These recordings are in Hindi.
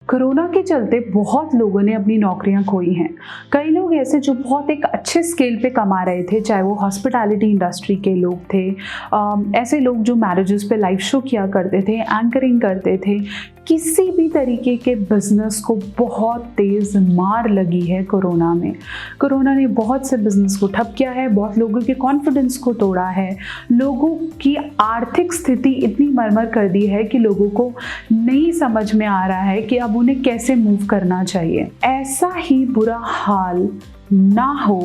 कोरोना के चलते बहुत लोगों ने अपनी नौकरियां खोई हैं। कई लोग ऐसे जो बहुत एक अच्छे स्केल पे कमा रहे थे, चाहे वो हॉस्पिटैलिटी इंडस्ट्री के लोग थे, ऐसे लोग जो मैरिजेस पे लाइव शो किया करते थे, एंकरिंग करते थे। किसी भी तरीके के बिजनेस को बहुत तेज़ मार लगी है कोरोना में। कोरोना ने बहुत से बिजनेस को ठप किया है, बहुत लोगों के कॉन्फिडेंस को तोड़ा है, लोगों की आर्थिक स्थिति इतनी मरमर कर दी है कि लोगों को नहीं समझ में आ रहा है कि अब उन्हें कैसे मूव करना चाहिए। ऐसा ही बुरा हाल ना हो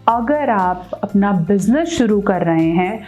अगर आप अपना बिजनेस शुरू कर रहे हैं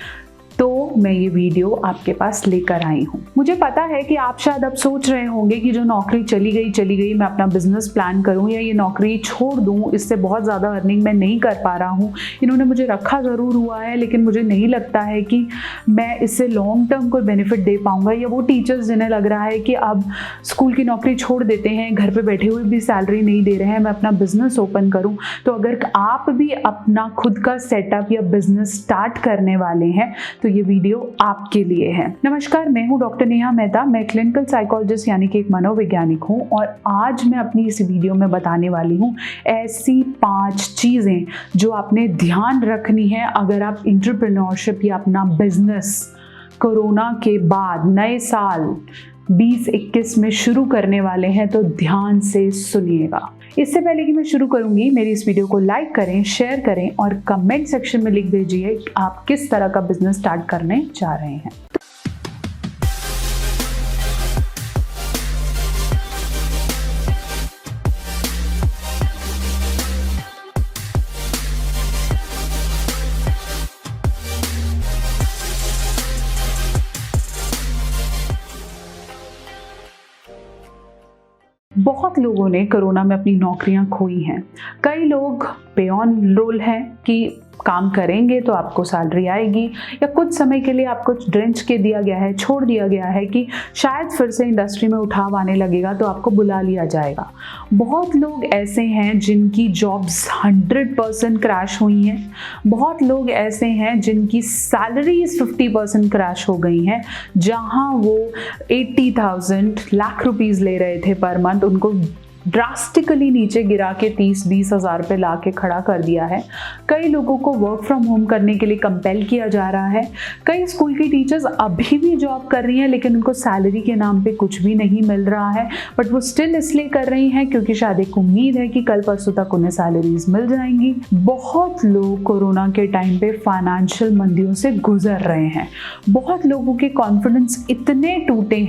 तो मैं ये वीडियो आपके पास लेकर आई हूँ। मुझे पता है कि आप शायद अब सोच रहे होंगे कि जो नौकरी चली गई मैं अपना बिजनेस प्लान करूँ या ये नौकरी छोड़ दूँ, इससे बहुत ज़्यादा अर्निंग मैं नहीं कर पा रहा हूँ। इन्होंने मुझे रखा ज़रूर हुआ है लेकिन मुझे नहीं लगता है कि मैं इससे लॉन्ग टर्म कोई बेनिफिट दे पाऊँगा। या वो टीचर्स जिन्हें लग रहा है कि अब स्कूल की नौकरी छोड़ देते हैं, घर पर बैठे हुए भी सैलरी नहीं दे रहे हैं, मैं अपना बिजनेस ओपन करूँ। तो अगर आप भी अपना खुद का सेटअप या बिजनेस स्टार्ट करने वाले हैं तो ये वीडियो आपके लिए है। नमस्कार, मैं हूं डॉक्टर नेहा मेहता। मैं क्लिनिकल साइकोलॉजिस्ट यानी कि एक मनोवैज्ञानिक हूं और आज मैं अपनी इस वीडियो में बताने वाली हूं ऐसी 5 चीजें जो आपने ध्यान रखनी है अगर आप एंटरप्रेन्योरशिप या अपना बिजनेस कोरोना के बाद नए साल 2021 में शुरू करने वाले हैं। तो ध्यान से सुनिएगा। इससे पहले कि मैं शुरू करूंगी, मेरी इस वीडियो को लाइक करें, शेयर करें और कमेंट सेक्शन में लिख दीजिए कि आप किस तरह का बिजनेस स्टार्ट करने जा रहे हैं। बहुत लोगों ने कोरोना में अपनी नौकरियां खोई हैं। कई लोग पे ऑन रोल हैं कि काम करेंगे तो आपको सैलरी आएगी, या कुछ समय के लिए आपको ड्रेंच के दिया गया है, छोड़ दिया गया है कि शायद फिर से इंडस्ट्री में उठाव आने लगेगा तो आपको बुला लिया जाएगा। बहुत लोग ऐसे हैं जिनकी जॉब्स 100% क्रैश हुई हैं। बहुत लोग ऐसे हैं जिनकी सैलरीज 50% क्रैश हो गई हैं। जहां वो 80,000 लाख रुपीस ले रहे थे पर मंथ, उनको ड्रास्टिकली नीचे गिरा के 30-20 हज़ार पे ला के खड़ा कर दिया है। कई लोगों को वर्क फ्रॉम होम करने के लिए कंपेल किया जा रहा है। कई स्कूल की टीचर्स अभी भी जॉब कर रही हैं लेकिन उनको सैलरी के नाम पे कुछ भी नहीं मिल रहा है, बट वो स्टिल इसलिए कर रही हैं क्योंकि शायद एक उम्मीद है कि कल परसों तक उन्हें सैलरीज मिल जाएंगी। बहुत लोग कोरोना के टाइम पे फाइनेंशियल मंदियों से गुजर रहे हैं। बहुत लोगों के कॉन्फिडेंस इतने टूटे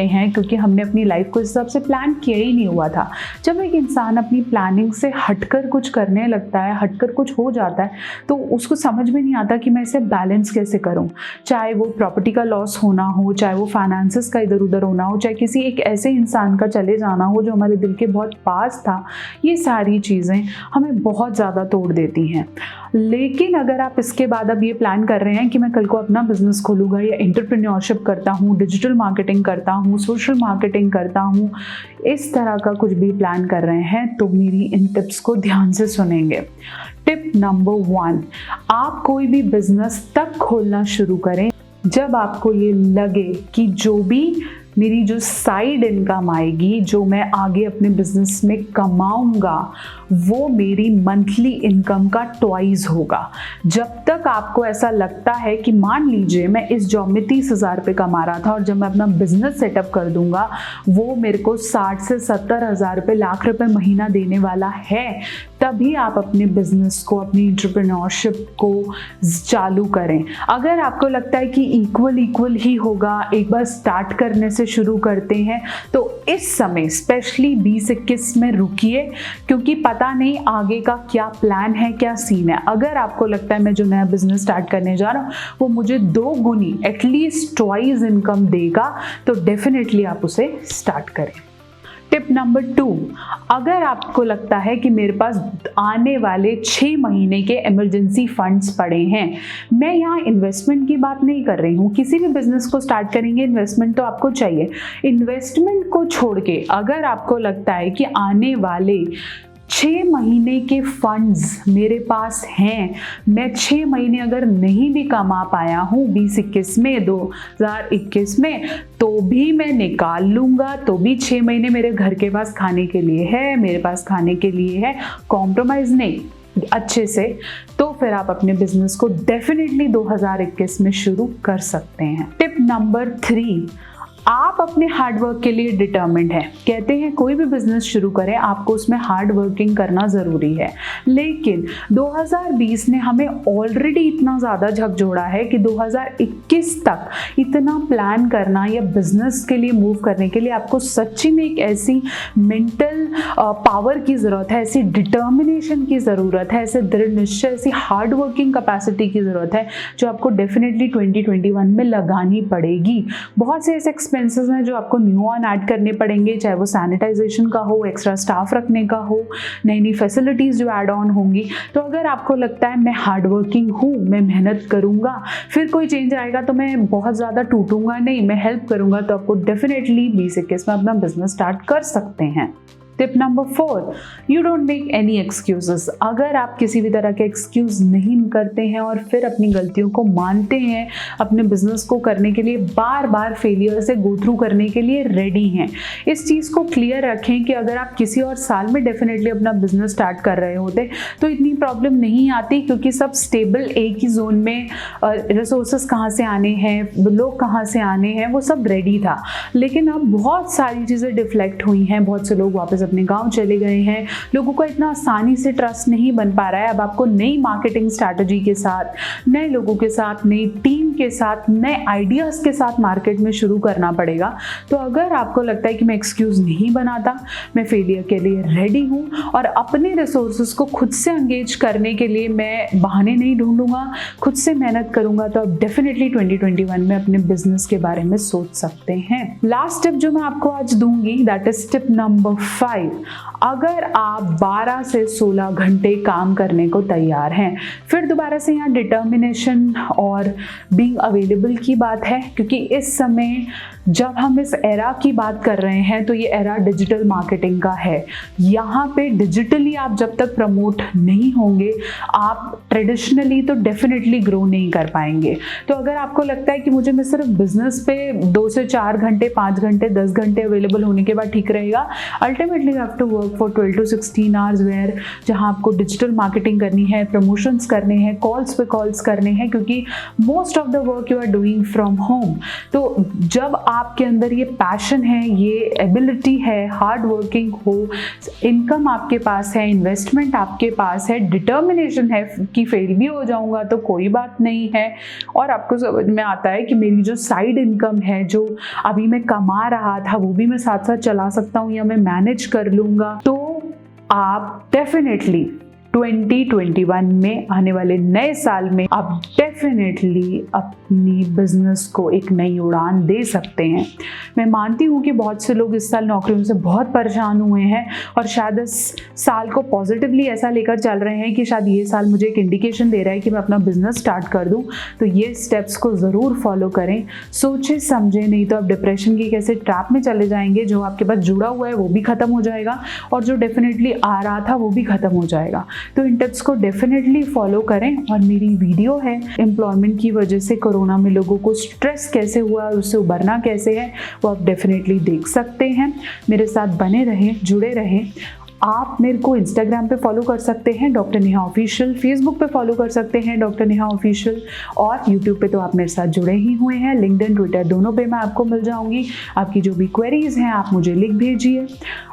हैं क्योंकि हमने अपनी लाइफ को इस हिसाब से प्लान किया ही नहीं हुआ था। जब एक इंसान अपनी प्लानिंग से हटकर कुछ करने लगता है, हटकर कुछ हो जाता है, तो उसको समझ में नहीं आता कि मैं इसे बैलेंस कैसे करूं। चाहे वो प्रॉपर्टी का लॉस होना हो, चाहे वो फाइनेंसेस का इधर उधर होना हो, चाहे किसी एक ऐसे इंसान का चले जाना हो जो हमारे दिल के बहुत पास था, ये सारी चीज़ें हमें बहुत ज़्यादा तोड़ देती हैं। लेकिन अगर आप इसके बाद अब ये प्लान कर रहे हैं कि मैं कल को अपना बिजनेस खोलूँगा या एंटरप्रेन्योरशिप करता हूँ, डिजिटल मार्केटिंग करता हूँ, सोशल मार्केटिंग करता हूँ, इस तरह का कुछ भी प्लान कर रहे हैं तो मेरी इन टिप्स को ध्यान से सुनेंगे। टिप नंबर 1, आप कोई भी बिजनेस तब खोलना शुरू करें जब आपको ये लगे कि मेरी जो साइड इनकम आएगी, जो मैं आगे अपने बिजनेस में कमाऊंगा, वो मेरी मंथली इनकम का ट्वाइस होगा। जब तक आपको ऐसा लगता है कि मान लीजिए मैं इस जॉब में 30,000 रुपये कमा रहा था और जब मैं अपना बिजनेस सेटअप कर दूंगा वो मेरे को 60 से 70,000 रुपये, लाख रुपए महीना देने वाला है, तभी आप अपने बिजनेस को, अपनी एंटरप्रेन्योरशिप को चालू करें। अगर आपको लगता है कि इक्वल ही होगा, एक बार स्टार्ट करने से शुरू करते हैं, तो इस समय स्पेशली 2021 में रुकिए, क्योंकि पता नहीं आगे का क्या प्लान है, क्या सीन है। अगर आपको लगता है मैं जो नया बिजनेस स्टार्ट करने जा रहा हूँ वो मुझे 2 गुनी, एटलीस्ट ट्वाइस इनकम देगा, तो डेफिनेटली आप उसे स्टार्ट करें। टिप नंबर 2, अगर आपको लगता है कि मेरे पास आने वाले 6 महीने के इमरजेंसी फंड्स पड़े हैं, मैं यहाँ इन्वेस्टमेंट की बात नहीं कर रही हूँ। किसी भी बिजनेस को स्टार्ट करेंगे इन्वेस्टमेंट तो आपको चाहिए। इन्वेस्टमेंट को छोड़ के अगर आपको लगता है कि आने वाले 6 महीने के फंड्स मेरे पास हैं, मैं 6 महीने अगर नहीं भी कमा पाया हूँ 2021 में, 2021 में, तो भी मैं निकाल लूँगा, तो भी 6 महीने मेरे घर के पास खाने के लिए है, मेरे पास खाने के लिए है, कॉम्प्रोमाइज़ नहीं, अच्छे से, तो फिर आप अपने बिजनेस को डेफिनेटली 2021 में शुरू कर सकते हैं। टिप नंबर 3, आप अपने हार्डवर्क के लिए डिटर्मिन्ड हैं। कहते हैं कोई भी बिजनेस शुरू करें आपको उसमें हार्ड वर्किंग करना ज़रूरी है, लेकिन 2020 ने हमें ऑलरेडी इतना ज़्यादा झकझोड़ा है कि 2021 तक इतना प्लान करना या बिजनेस के लिए मूव करने के लिए आपको सच्ची में एक ऐसी मेंटल पावर की ज़रूरत है, ऐसी डिटर्मिनेशन की ज़रूरत है, ऐसे दृढ़ निश्चय, ऐसी हार्ड वर्किंग कैपेसिटी की ज़रूरत है जो आपको डेफिनेटली 2021 में लगानी पड़ेगी। बहुत से ऐसे एक्सपेंसेस हैं जो आपको न्यू ऑन ऐड करने पड़ेंगे, चाहे वो सैनिटाइजेशन का हो, एक्स्ट्रा स्टाफ रखने का हो, नई नई फैसिलिटीज़ जो ऐड ऑन होंगी। तो अगर आपको लगता है मैं हार्ड वर्किंग हूँ, मैं मेहनत करूँगा, फिर कोई चेंज आएगा तो मैं बहुत ज़्यादा टूटूंगा नहीं, मैं हेल्प करूँगा, तो आपको डेफिनेटली 2021 में अपना बिजनेस स्टार्ट कर सकते हैं। Tip number 4, you don't make any excuses. अगर आप किसी भी तरह के एक्सक्यूज़ नहीं करते हैं और फिर अपनी गलतियों को मानते हैं, अपने बिजनेस को करने के लिए बार बार फेलियर से गो थ्रू करने के लिए रेडी हैं, इस चीज़ को क्लियर रखें कि अगर आप किसी और साल में डेफिनेटली अपना बिजनेस स्टार्ट कर रहे होते तो इतनी प्रॉब्लम नहीं आती, क्योंकि सब स्टेबल एक ही जोन में, रिसोर्सेस कहाँ से आने हैं, लोग कहाँ से आने हैं, वो सब रेडी था। लेकिन अब बहुत सारी चीज़ें डिफ्लेक्ट हुई हैं, बहुत से लोग वापस अपने गांव चले गए हैं, लोगों को इतना आसानी से ट्रस्ट नहीं बन पा रहा है। अब आपको नई मार्केटिंग स्ट्रैटेजी के साथ, नए लोगों के साथ, नई टीम के साथ, नए आइडियाज़ के साथ मार्केट में शुरू करना पड़ेगा। तो अगर आपको लगता है कि मैं एक्सक्यूज़ नहीं बनाता, मैं फेलियर के लिए रेडी हूँ और अपने रिसोर्सेज को खुद से एंगेज करने के लिए मैं बहाने नहीं ढूंढूंगा, खुद से मेहनत करूंगा, तो आप डेफिनेटली 2021 में अपने बिजनेस के बारे में सोच सकते हैं। लास्ट टिप जो मैं आपको आज दूंगी, दैट इज टिप नंबर 5। अगर आप 12 से 16 घंटे काम करने को तैयार हैं, फिर दोबारा से यहाँ डिटर्मिनेशन और बीइंग अवेलेबल की बात है, क्योंकि इस समय जब हम इस एरा की बात कर रहे हैं तो ये एरा डिजिटल मार्केटिंग का है। यहाँ पे डिजिटली आप जब तक प्रमोट नहीं होंगे, आप ट्रेडिशनली तो डेफिनेटली ग्रो नहीं कर पाएंगे। तो अगर आपको लगता है कि मुझे मैं सिर्फ बिजनेस पे 2 से 4 घंटे, 5 घंटे, 10 घंटे अवेलेबल होने के बाद ठीक रहेगा, ultimately you have to work for 12 to 16 hours, where जहाँ आपको डिजिटल मार्केटिंग करनी है, प्रमोशंस करने हैं, कॉल्स पे कॉल्स करने हैं, क्योंकि most of the work you are doing from home. तो जब आपके अंदर ये पैशन है, ये एबिलिटी है, हार्ड वर्किंग हो, इनकम आपके पास है, इन्वेस्टमेंट आपके पास है, डिटर्मिनेशन है कि फेल भी हो जाऊंगा तो कोई बात नहीं है, और आपको समझ में आता है कि मेरी जो साइड इनकम है, जो अभी मैं कमा रहा था, वो भी मैं साथ साथ चला सकता हूँ या मैं मैनेज कर लूँगा, तो आप डेफिनेटली 2021 में आने वाले नए साल में आप डेफिनेटली अपनी बिजनेस को एक नई उड़ान दे सकते हैं। मैं मानती हूँ कि बहुत से लोग इस साल नौकरियों से बहुत परेशान हुए हैं और शायद इस साल को पॉजिटिवली ऐसा लेकर चल रहे हैं कि शायद ये साल मुझे एक इंडिकेशन दे रहा है कि मैं अपना बिजनेस स्टार्ट कर दूँ। तो ये स्टेप्स को ज़रूर फॉलो करें, सोचें समझें, नहीं तो आप डिप्रेशन की कैसे ट्रैप में चले जाएंगे। जो आपके पास जुड़ा हुआ है वो भी ख़त्म हो जाएगा और जो डेफिनेटली आ रहा था वो भी ख़त्म हो जाएगा। तो इन टिप्स को डेफिनेटली फॉलो करें। और मेरी वीडियो है एम्प्लॉयमेंट की वजह से कोरोना में लोगों को स्ट्रेस कैसे हुआ और उससे उबरना कैसे है, वो आप डेफिनेटली देख सकते हैं। मेरे साथ बने रहें, जुड़े रहें। आप मेरे को इंस्टाग्राम पे फॉलो कर सकते हैं डॉक्टर नेहा ऑफिशियल, फेसबुक पे फॉलो कर सकते हैं डॉक्टर नेहा ऑफिशियल, और यूट्यूब पे तो आप मेरे साथ जुड़े ही हुए हैं। लिंक्डइन, ट्विटर दोनों पे मैं आपको मिल जाऊंगी। आपकी जो भी क्वेरीज हैं आप मुझे लिख भेजिए,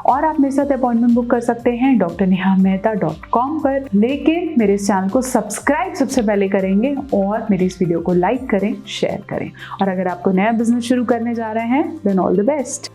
और आप मेरे साथ अपॉइंटमेंट बुक कर सकते हैं drnehamehta.com पर। लेकिन मेरे इस चैनल को सब्सक्राइब सबसे पहले करेंगे और मेरी इस वीडियो को लाइक करें, शेयर करें। और अगर आपको नया बिजनेस शुरू करने जा रहे हैं, देन ऑल द बेस्ट।